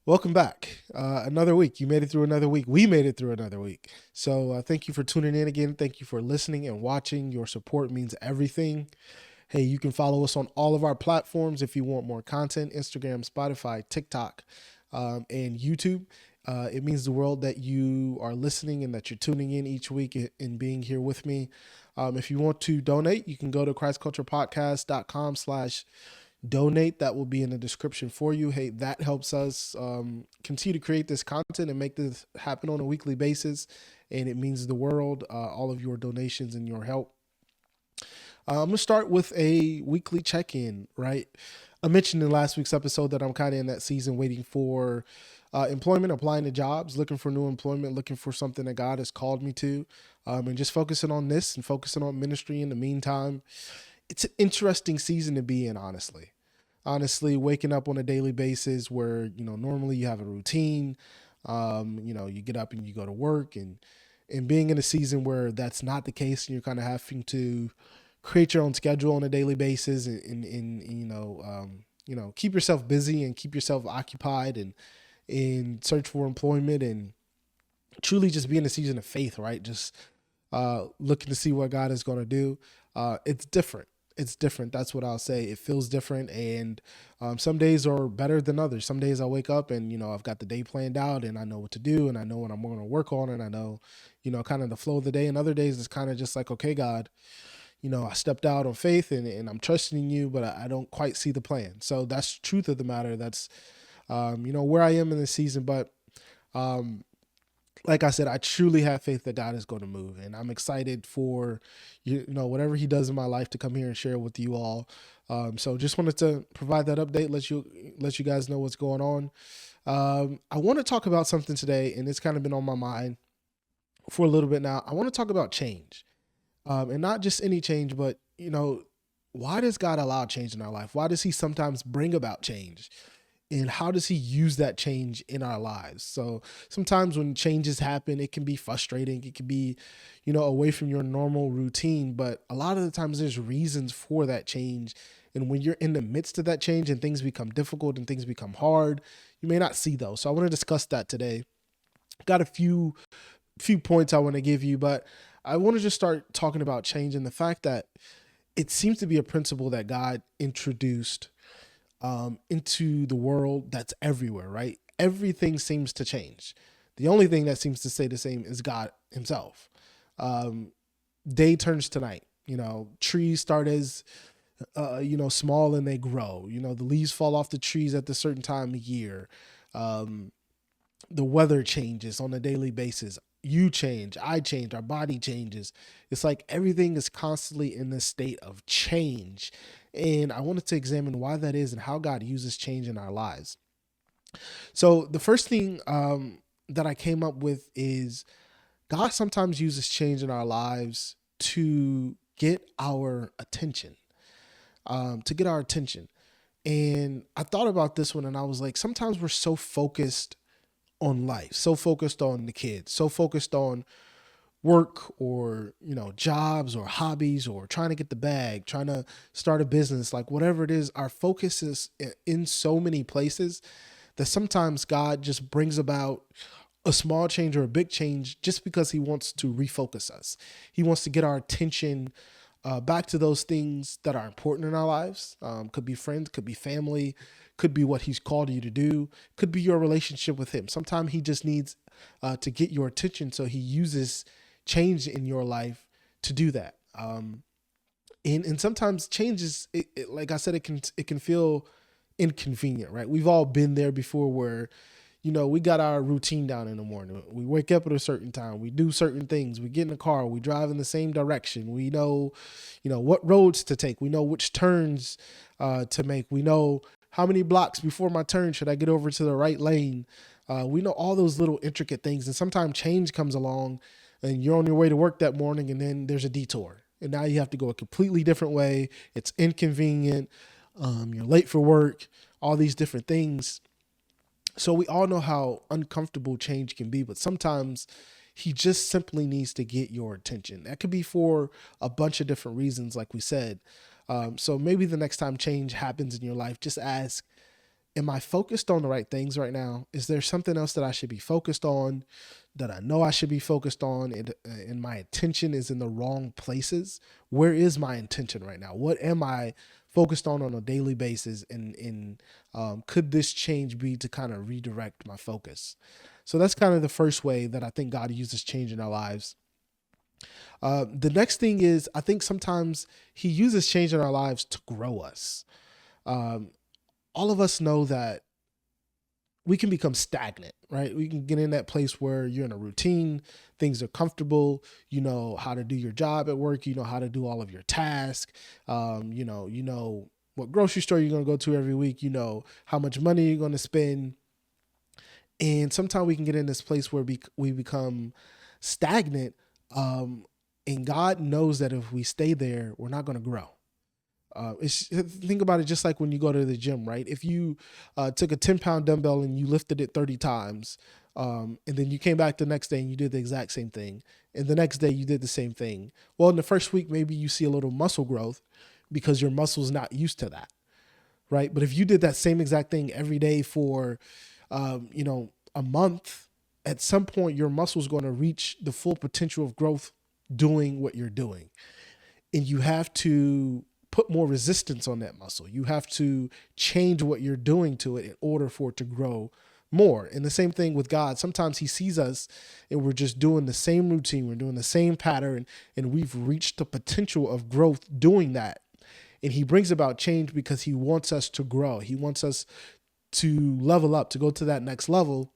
Welcome back. Another week. You made it through another week. We made it through another week. So thank you for tuning in again. Thank you for listening and watching. Your support means everything. Hey, you can follow us on all of our platforms if you want more content: Instagram, Spotify, TikTok, and YouTube. It means the world that you are listening and that you're tuning in each week and being here with me. If you want to donate, you can go to christculturepodcast.com/donate. That will be in the description for you. Hey, that helps us continue to create this content and make this happen on a weekly basis. And it means the world, all of your donations and your help. I'm going to start with a weekly check-in, right? I mentioned in last week's episode that I'm kind of in that season waiting for employment, applying to jobs, looking for new employment, looking for something that God has called me to, and just focusing on this and focusing on ministry in the meantime. It's an interesting season to be in, honestly. Honestly, waking up on a daily basis where, normally you have a routine, you get up and you go to work, and being in a season where that's not the case and you're kind of having to create your own schedule on a daily basis and keep yourself busy and keep yourself occupied and search for employment and truly just be in a season of faith, right? Just looking to see what God is going to do. It's different. It's different. That's what I'll say. It feels different. And some days are better than others. Some days I wake up and, I've got the day planned out and I know what to do and I know what I'm going to work on and I know, kind of the flow of the day. And other days it's kind of just like, okay, God, I stepped out on faith and I'm trusting in you, but I don't quite see the plan. So that's the truth of the matter. That's, where I am in this season. But um, like I said, I truly have faith that God is going to move, and I'm excited for whatever He does in my life to come here and share with you all. So just wanted to provide that update, let you guys know what's going on. I want to talk about something today, and it's kind of been on my mind for a little bit now. I want to talk about change, and not just any change, but why does God allow change in our life? Why does He sometimes bring about change? And how does He use that change in our lives? So sometimes when changes happen, it can be frustrating. It can be, away from your normal routine. But a lot of the times there's reasons for that change. And when you're in the midst of that change and things become difficult and things become hard, you may not see those. So I want to discuss that today. Got a few points I want to give you, but I want to just start talking about change and the fact that it seems to be a principle that God introduced into the world that's everywhere, right? Everything seems to change. The only thing that seems to stay the same is God Himself. Um, Day turns to night. Trees start as small and they grow. The leaves fall off the trees at a certain time of year. Um, the weather changes on a daily basis. You change, I change, our body changes. It's like everything is constantly in this state of change. And I wanted to examine why that is and how God uses change in our lives. So the first thing that I came up with is God sometimes uses change in our lives to get our attention, to get our attention. And I thought about this one and I was like, sometimes we're so focused on life, so focused on the kids, so focused on work or, jobs or hobbies or trying to get the bag, trying to start a business, like whatever it is, our focus is in so many places that sometimes God just brings about a small change or a big change just because He wants to refocus us. He wants to get our attention back to those things that are important in our lives. Could be friends, could be family, could be what He's called you to do, could be your relationship with Him. Sometimes He just needs to get your attention, so He uses change in your life to do that. And sometimes changes, like I said, it can feel inconvenient, right? We've all been there before where we got our routine down in the morning. We wake up at a certain time. We do certain things. We get in the car. We drive in the same direction. We know, what roads to take. We know which turns to make. We know how many blocks before my turn should I get over to the right lane. We know all those little intricate things. And sometimes change comes along and you're on your way to work that morning and then there's a detour. And now you have to go a completely different way. It's inconvenient. You're late for work, all these different things. So we all know how uncomfortable change can be, but sometimes He just simply needs to get your attention. That could be for a bunch of different reasons, like we said. So maybe the next time change happens in your life, just ask, am I focused on the right things right now? Is there something else that I should be focused on, that I know I should be focused on, and my attention is in the wrong places? Where is my intention right now? What am I focused on a daily basis? And could this change be to kind of redirect my focus? So that's kind of the first way that I think God uses change in our lives. The next thing is, I think sometimes he uses change in our lives to grow us. Um, all of us know that we can become stagnant, right? We can get in that place where you're in a routine, things are comfortable, you know how to do your job at work, you know how to do all of your tasks, you know what grocery store you're going to go to every week, you know how much money you're going to spend. And sometimes we can get in this place where we become stagnant, and God knows that if we stay there, we're not going to grow. Think about it just like when you go to the gym, right? If you took a 10-pound dumbbell and you lifted it 30 times, and then you came back the next day and you did the exact same thing, and the next day you did the same thing. Well, in the first week, maybe you see a little muscle growth because your muscle's not used to that, right? But if you did that same exact thing every day for, a month, at some point your muscle's going to reach the full potential of growth doing what you're doing. And you have to put more resistance on that muscle. You have to change what you're doing to it in order for it to grow more. And the same thing with God. Sometimes he sees us and we're just doing the same routine. We're doing the same pattern, and we've reached the potential of growth doing that. And he brings about change because he wants us to grow. He wants us to level up, to go to that next level.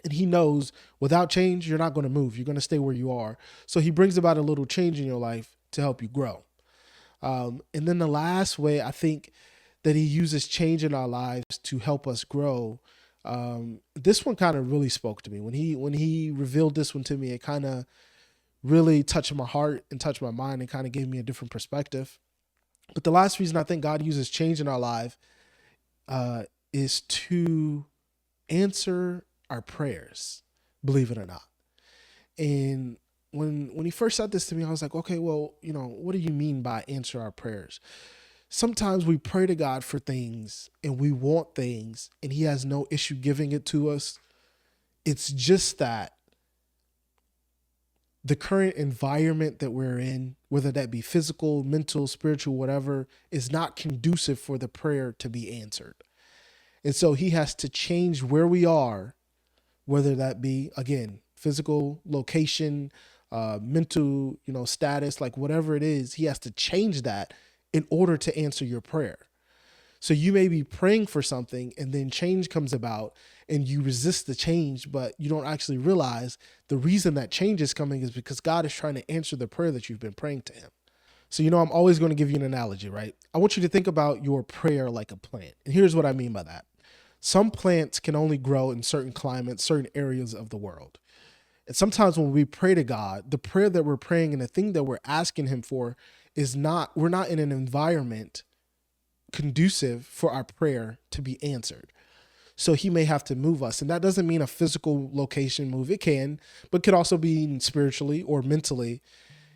And he knows without change, you're not going to move. You're going to stay where you are. So he brings about a little change in your life to help you grow. And then the last way I think that he uses change in our lives to help us grow. This one kind of really spoke to me when he revealed this one to me. It kind of really touched my heart and touched my mind and kind of gave me a different perspective. But the last reason I think God uses change in our life is to answer our prayers, believe it or not. And when he first said this to me, I was like, okay, well, what do you mean by answer our prayers? Sometimes we pray to God for things and we want things and he has no issue giving it to us. It's just that the current environment that we're in, whether that be physical, mental, spiritual, whatever, is not conducive for the prayer to be answered. And so he has to change where we are, whether that be, again, physical location, mental, status, like whatever it is, he has to change that in order to answer your prayer. So you may be praying for something and then change comes about and you resist the change, but you don't actually realize the reason that change is coming is because God is trying to answer the prayer that you've been praying to him. So, I'm always going to give you an analogy, right? I want you to think about your prayer like a plant. And here's what I mean by that. Some plants can only grow in certain climates, certain areas of the world. And sometimes when we pray to God, the prayer that we're praying and the thing that we're asking him for we're not in an environment conducive for our prayer to be answered. So he may have to move us. And that doesn't mean a physical location move. It can, but could also be spiritually or mentally.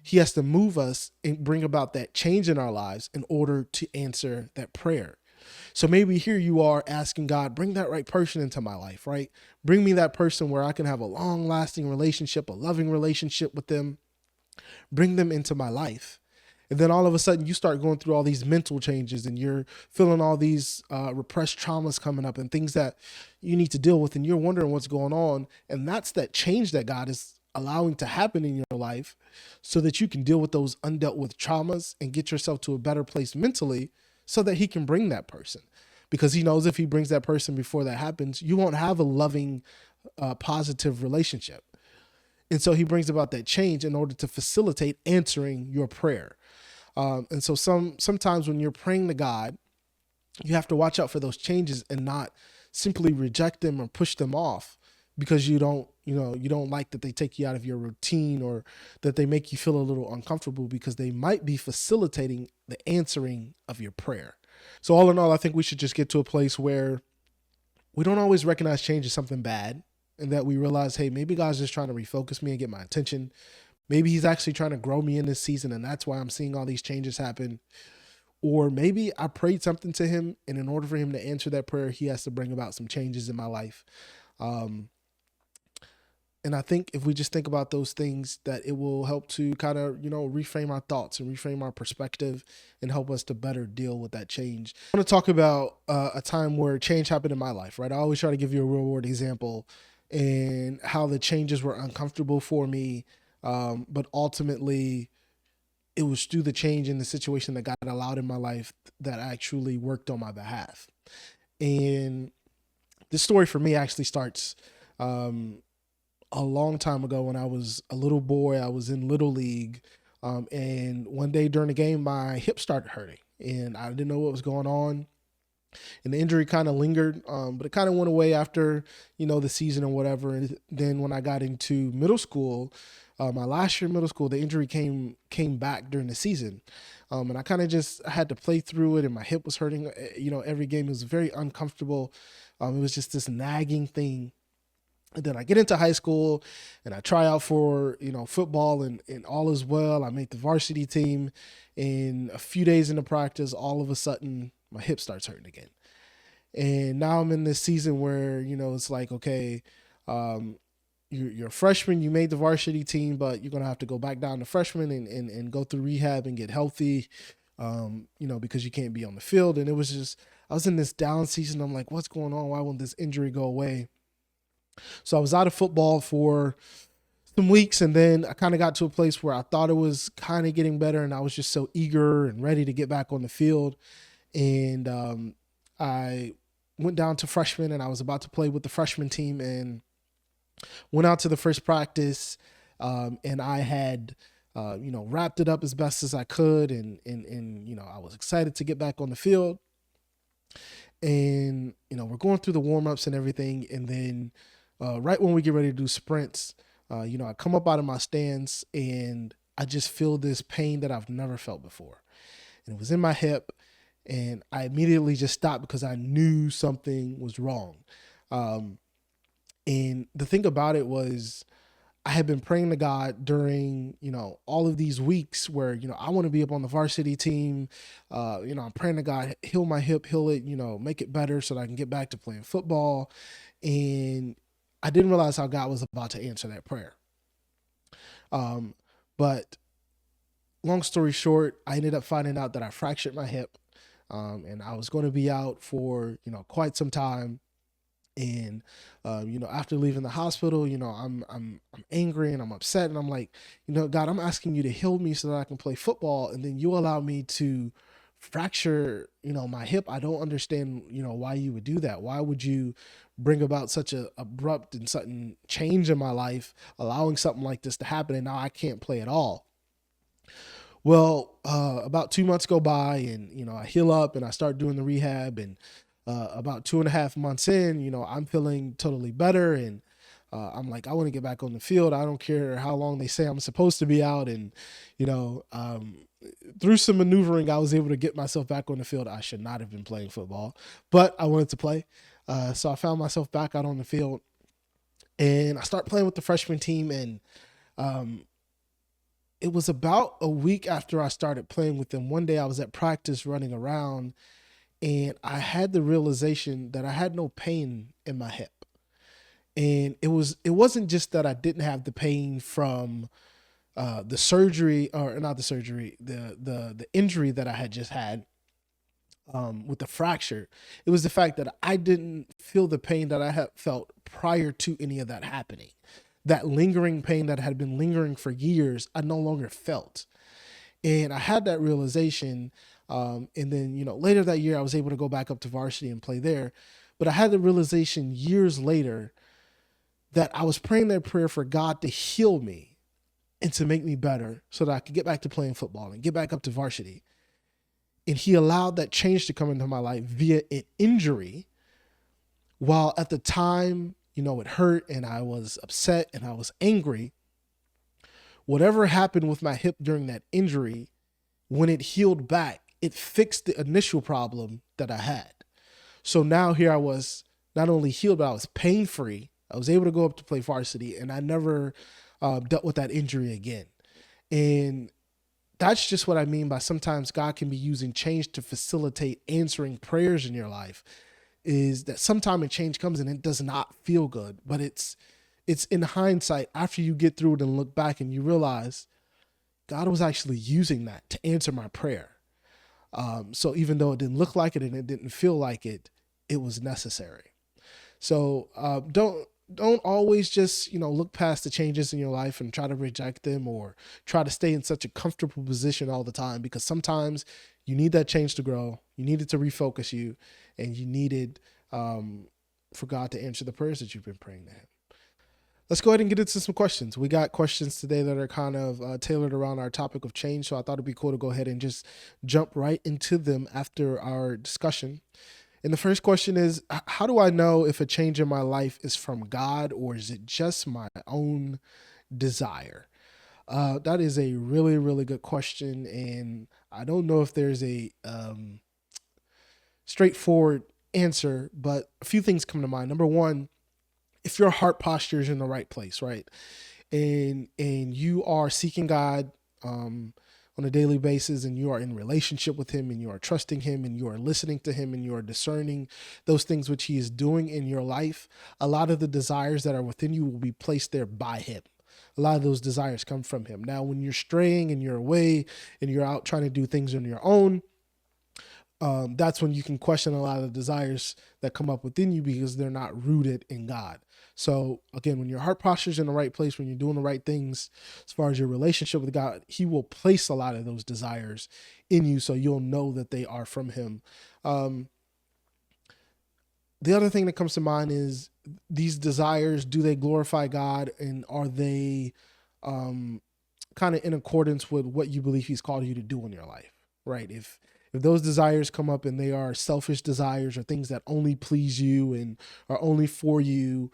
He has to move us and bring about that change in our lives in order to answer that prayer. So maybe here you are asking God, bring that right person into my life, right? Bring me that person where I can have a long lasting relationship, a loving relationship with them. Bring them into my life. And then all of a sudden you start going through all these mental changes and you're feeling all these repressed traumas coming up and things that you need to deal with. And you're wondering what's going on. And that's that change that God is allowing to happen in your life so that you can deal with those undealt with traumas and get yourself to a better place mentally so that he can bring that person. Because he knows if he brings that person before that happens, you won't have a loving, positive relationship. And so he brings about that change in order to facilitate answering your prayer. And so sometimes when you're praying to God, you have to watch out for those changes and not simply reject them or push them off because you don't like that they take you out of your routine or that they make you feel a little uncomfortable because they might be facilitating the answering of your prayer. So all in all, I think we should just get to a place where we don't always recognize change as something bad and that we realize, hey, maybe God's just trying to refocus me and get my attention. Maybe he's actually trying to grow me in this season and that's why I'm seeing all these changes happen. Or maybe I prayed something to him, and in order for him to answer that prayer, he has to bring about some changes in my life. And I think if we just think about those things, that it will help to kind of, reframe our thoughts and reframe our perspective and help us to better deal with that change. I want to talk about a time where change happened in my life, right? I always try to give you a real world example and how the changes were uncomfortable for me. But ultimately, it was through the change in the situation that God allowed in my life that actually worked on my behalf. And this story for me actually starts a long time ago when I was a little boy. I was in Little League. And one day during the game, my hip started hurting and I didn't know what was going on. And the injury kind of lingered, but it kind of went away after, the season or whatever. And then when I got into middle school, my last year in middle school, the injury came back during the season. And I kind of just had to play through it, and my hip was hurting, every game. It was very uncomfortable. It was just this nagging thing. And then I get into high school and I try out for, football, and all is well. I make the varsity team, and a few days into practice, all of a sudden my hip starts hurting again. And now I'm in this season where, it's like, okay, you're a freshman, you made the varsity team, but you're going to have to go back down to freshman and go through rehab and get healthy, because you can't be on the field. And it was just, I was in this down season. I'm like, what's going on? Why won't this injury go away? So I was out of football for some weeks, and then I kind of got to a place where I thought it was kind of getting better, and I was just so eager and ready to get back on the field. And I went down to freshman, and I was about to play with the freshman team, and went out to the first practice, and I had wrapped it up as best as I could, and I was excited to get back on the field. And we're going through the warm-ups and everything, and then right when we get ready to do sprints, I come up out of my stance and I just feel this pain that I've never felt before. And it was in my hip, and I immediately just stopped because I knew something was wrong. And the thing about it was, I had been praying to God during, all of these weeks where, I want to be up on the varsity team. I'm praying to God, heal my hip, heal it, make it better so that I can get back to playing football. And I didn't realize how God was about to answer that prayer. But long story short, I ended up finding out that I fractured my hip, and I was going to be out for, quite some time. And, after leaving the hospital, I'm angry and I'm upset, and I'm like, God, I'm asking you to heal me so that I can play football. And then you allow me to fracture, my hip. I don't understand, why you would do that. Why would you bring about such a abrupt and sudden change in my life, allowing something like this to happen? And now I can't play at all. Well, about 2 months go by, and, I heal up and I start doing the rehab, and about 2.5 months in, I'm feeling totally better. And I'm like, I want to get back on the field. I don't care how long they say I'm supposed to be out. And, through some maneuvering, I was able to get myself back on the field. I should not have been playing football, but I wanted to play. So I found myself back out on the field, and I start playing with the freshman team. And it was about a week after I started playing with them. One day I was at practice running around, and I had the realization that I had no pain in my hip. And it wasn't just that I didn't have the pain from the surgery, or not the surgery, the injury that I had just had with the fracture. It was the fact that I didn't feel the pain that I had felt prior to any of that happening. That lingering pain that had been lingering for years, I no longer felt. And I had that realization. And then, later that year, I was able to go back up to varsity and play there. But I had the realization years later that I was praying that prayer for God to heal me and to make me better so that I could get back to playing football and get back up to varsity. And he allowed that change to come into my life via an injury, while at the time, it hurt and I was upset and I was angry. Whatever happened with my hip during that injury, when it healed back, it fixed the initial problem that I had. So now here I was, not only healed, but I was pain-free. I was able to go up to play varsity, and I never dealt with that injury again. And that's just what I mean by sometimes God can be using change to facilitate answering prayers in your life. Is that sometime a change comes and it does not feel good, but it's in hindsight after you get through it and look back and you realize God was actually using that to answer my prayer. So even though it didn't look like it and it didn't feel like it, it was necessary. So don't always just look past the changes in your life and try to reject them or try to stay in such a comfortable position all the time, because sometimes you need that change to grow. You need it to refocus you, and you needed for God to answer the prayers that you've been praying to Him. Let's go ahead and get into some questions. We got questions today that are kind of tailored around our topic of change, so I thought it'd be cool to go ahead and just jump right into them after our discussion. And the first question is, how do I know if a change in my life is from God or is it just my own desire? That is a really, really good question. And I don't know if there's a straightforward answer, but a few things come to mind. Number one, if your heart posture is in the right place, right? And you are seeking God on a daily basis, and you are in relationship with Him, and you are trusting Him, and you are listening to Him, and you are discerning those things which He is doing in your life, a lot of the desires that are within you will be placed there by Him. A lot of those desires come from Him. Now, when you're straying and you're away and you're out trying to do things on your own, that's when you can question a lot of the desires that come up within you because they're not rooted in God. So again, when your heart posture is in the right place, when you're doing the right things as far as your relationship with God, He will place a lot of those desires in you, so you'll know that they are from Him. The other thing that comes to mind is, these desires, do they glorify God, and are they kind of in accordance with what you believe He's called you to do in your life, right? If those desires come up and they are selfish desires or things that only please you and are only for you,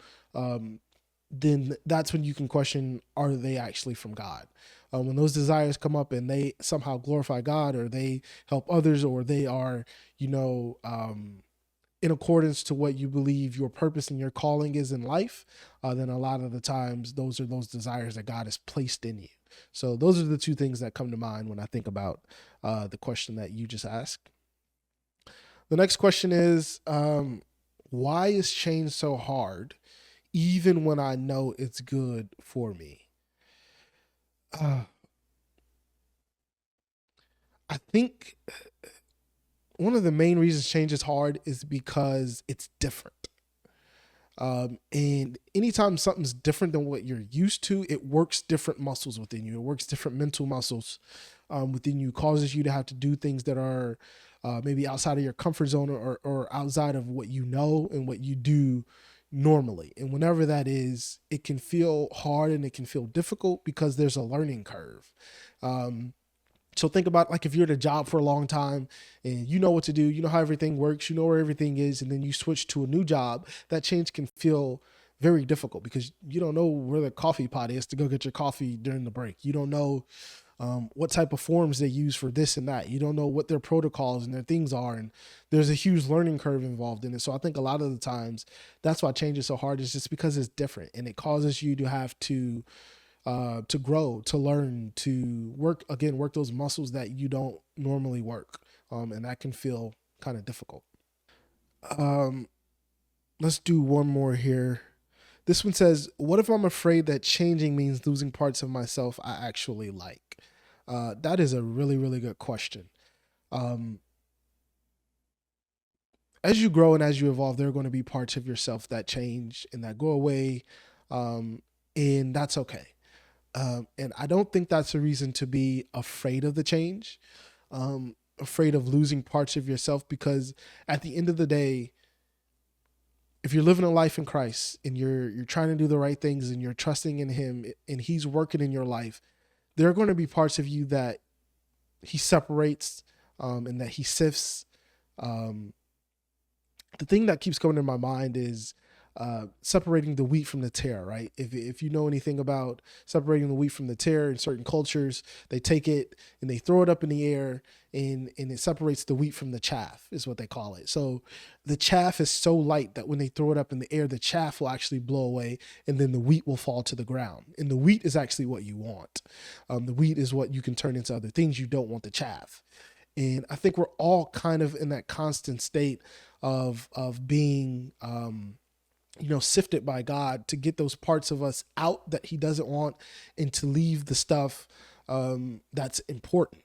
then that's when you can question, are they actually from God? When those desires come up and they somehow glorify God, or they help others, or they are, in accordance to what you believe your purpose and your calling is in life, then a lot of the times those are those desires that God has placed in you. So those are the two things that come to mind when I think about the question that you just asked. The next question is, why is change so hard, even when I know it's good for me? I think one of the main reasons change is hard is because it's different. And anytime something's different than what you're used to, it works different muscles within you. It works different mental muscles within you, causes you to have to do things that are maybe outside of your comfort zone, or outside of what you know and what you do normally. And whenever that is, it can feel hard and it can feel difficult because there's a learning curve. So think about, like, if you're at a job for a long time and you know what to do, you know how everything works, you know where everything is, and then you switch to a new job, that change can feel very difficult because you don't know where the coffee pot is to go get your coffee during the break. You don't know what type of forms they use for this and that. You don't know what their protocols and their things are. And there's a huge learning curve involved in it. So I think a lot of the times that's why change is so hard, is just because it's different, and it causes you to have to grow, to learn, to work those muscles that you don't normally work. And that can feel kind of difficult. Let's do one more here. This one says, what if I'm afraid that changing means losing parts of myself I actually like? That is a really, really good question. Um, as you grow and as you evolve, there are going to be parts of yourself that change and that go away. And that's okay. And I don't think that's a reason to be afraid of the change, afraid of losing parts of yourself, because at the end of the day, if you're living a life in Christ and you're trying to do the right things and you're trusting in Him and He's working in your life, there are going to be parts of you that He separates and that He sifts. The thing that keeps coming to my mind is separating the wheat from the tare, right? If you know anything about separating the wheat from the tare in certain cultures, they take it and they throw it up in the air, and it separates the wheat from the chaff, is what they call it. So the chaff is so light that when they throw it up in the air, the chaff will actually blow away, and then the wheat will fall to the ground. And the wheat is actually what you want. The wheat is what you can turn into other things. You don't want the chaff. And I think we're all kind of in that constant state of being sifted by God to get those parts of us out that he doesn't want, and to leave the stuff that's important.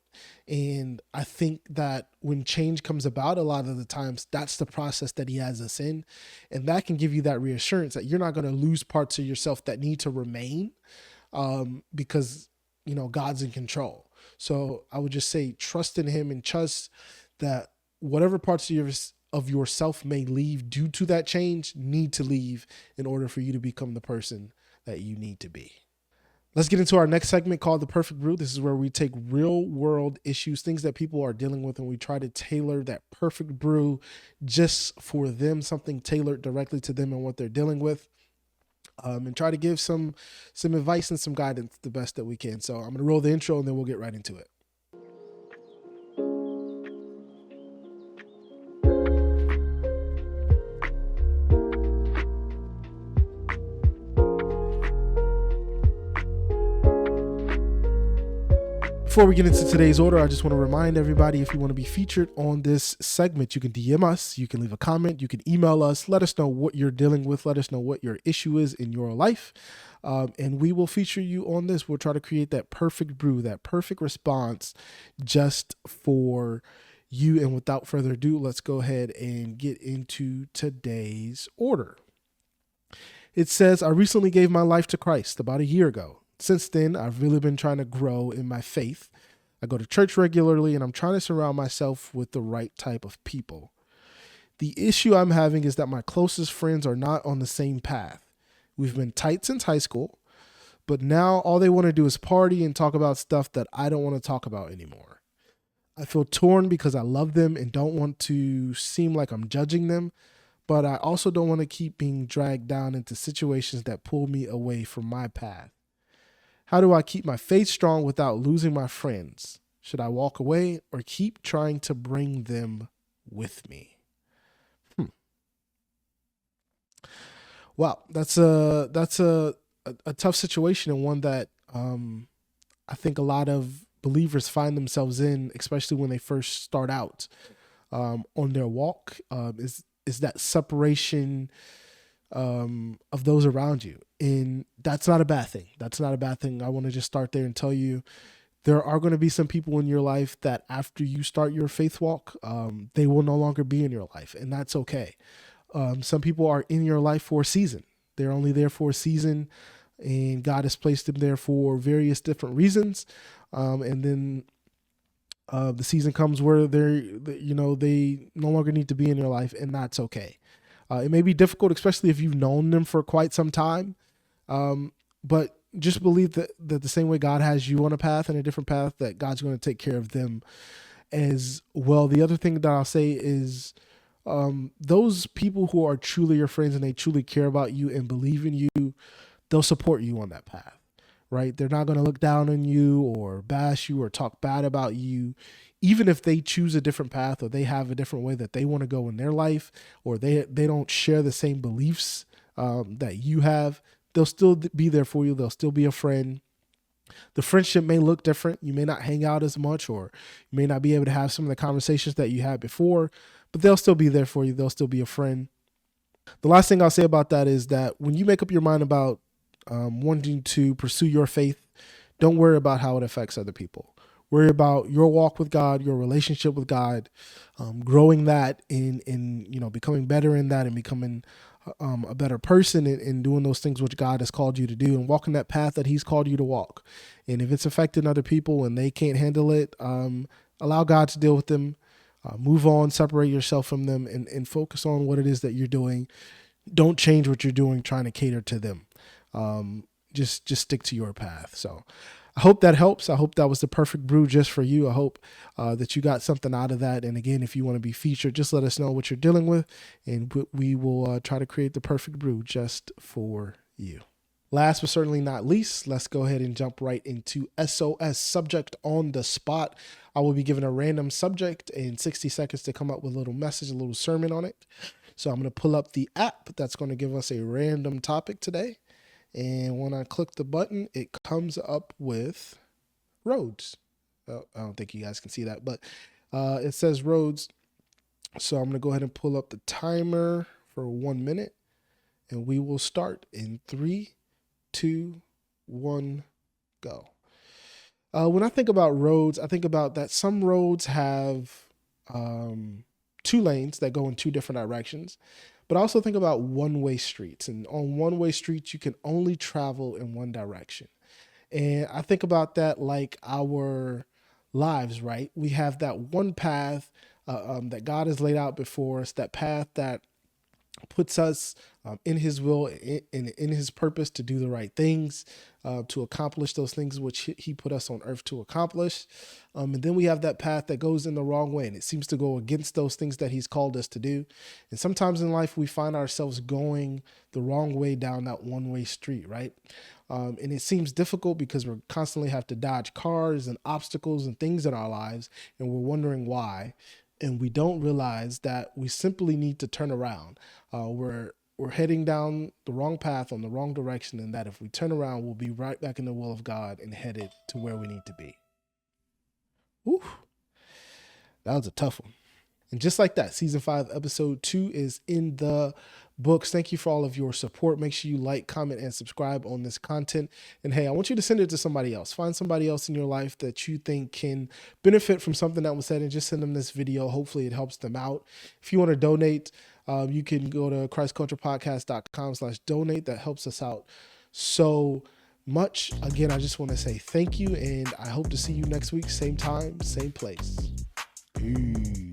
And I think that when change comes about, a lot of the times that's the process that he has us in. And that can give you that reassurance that you're not going to lose parts of yourself that need to remain, because, God's in control. So I would just say, trust in him and trust that whatever parts of yourself may leave due to that change need to leave in order for you to become the person that you need to be. Let's get into our next segment called The Perfect Brew. This is where we take real world issues, things that people are dealing with, and we try to tailor that perfect brew just for them, something tailored directly to them and what they're dealing with, and try to give some advice and some guidance the best that we can. So I'm going to roll the intro and then we'll get right into it. Before we get into today's order, I just want to remind everybody, if you want to be featured on this segment, you can DM us, you can leave a comment, you can email us, let us know what you're dealing with, let us know what your issue is in your life, and we will feature you on this. We'll try to create that perfect brew, that perfect response just for you. And without further ado, let's go ahead and get into today's order. It says, I recently gave my life to Christ about a year ago. Since then, I've really been trying to grow in my faith. I go to church regularly, and I'm trying to surround myself with the right type of people. The issue I'm having is that my closest friends are not on the same path. We've been tight since high school, but now all they want to do is party and talk about stuff that I don't want to talk about anymore. I feel torn because I love them and don't want to seem like I'm judging them, but I also don't want to keep being dragged down into situations that pull me away from my path. How do I keep my faith strong without losing my friends? Should I walk away or keep trying to bring them with me? Wow, that's a tough situation, and one that I think a lot of believers find themselves in, especially when they first start out on their walk. Is that separation of those around you. And that's not a bad thing. That's not a bad thing. I want to just start there and tell you, there are going to be some people in your life that after you start your faith walk, they will no longer be in your life, and that's okay. Some people are in your life for a season. They're only there for a season, and God has placed them there for various different reasons. And then the season comes where they no longer need to be in your life, and that's okay. It may be difficult, especially if you've known them for quite some time. But just believe that the same way God has you on a path and a different path, that God's going to take care of them as well. The other thing that I'll say is those people who are truly your friends and they truly care about you and believe in you, they'll support you on that path, right? They're not going to look down on you or bash you or talk bad about you. Even if they choose a different path or they have a different way that they want to go in their life, or they don't share the same beliefs that you have, they'll still be there for you. They'll still be a friend. The friendship may look different. You may not hang out as much, or you may not be able to have some of the conversations that you had before, but they'll still be there for you. They'll still be a friend. The last thing I'll say about that is that when you make up your mind about wanting to pursue your faith, don't worry about how it affects other people. Worry about your walk with God, your relationship with God, growing that in becoming better in that, and becoming a better person, and doing those things which God has called you to do, and walking that path that he's called you to walk. And if it's affecting other people and they can't handle it, allow God to deal with them. Move on, separate yourself from them, and focus on what it is that you're doing. Don't change what you're doing trying to cater to them. just stick to your path. So I hope that helps. I hope that was the perfect brew just for you. I hope that you got something out of that. And again, if you want to be featured, just let us know what you're dealing with, and we will try to create the perfect brew just for you. Last but certainly not least, let's go ahead and jump right into SOS, subject on the spot. I will be given a random subject in 60 seconds to come up with a little message, a little sermon on it. So I'm going to pull up the app that's going to give us a random topic today. And when I click the button, it comes up with roads. Oh, I don't think you guys can see that, but it says roads. So I'm going to go ahead and pull up the timer for 1 minute, and we will start in 3, 2, 1, go. When I think about roads, I think about that some roads have 2 lanes that go in 2 different directions. But I also think about one-way streets. And on one-way streets, you can only travel in one direction. And I think about that like our lives, right? We have that one path that God has laid out before us, that path that puts us in his will and in his purpose to do the right things, to accomplish those things which he put us on earth to accomplish. And then we have that path that goes in the wrong way, and it seems to go against those things that he's called us to do. And sometimes in life, we find ourselves going the wrong way down that one-way street, right? And it seems difficult because we constantly have to dodge cars and obstacles and things in our lives, and we're wondering why. And we don't realize that we simply need to turn around. We're heading down the wrong path on the wrong direction, and that if we turn around, we'll be right back in the will of God and headed to where we need to be. Ooh, that was a tough one. And just like that, season 5, episode 2 is in the books. Thank you for all of your support. Make sure you like, comment, and subscribe on this content. And hey, I want you to send it to somebody else. Find somebody else in your life that you think can benefit from something that was said, and just send them this video. Hopefully it helps them out. If you want to donate, you can go to christculturepodcast.com/donate. That helps us out so much. Again, I just want to say thank you, and I hope to see you next week. Same time, same place. Peace.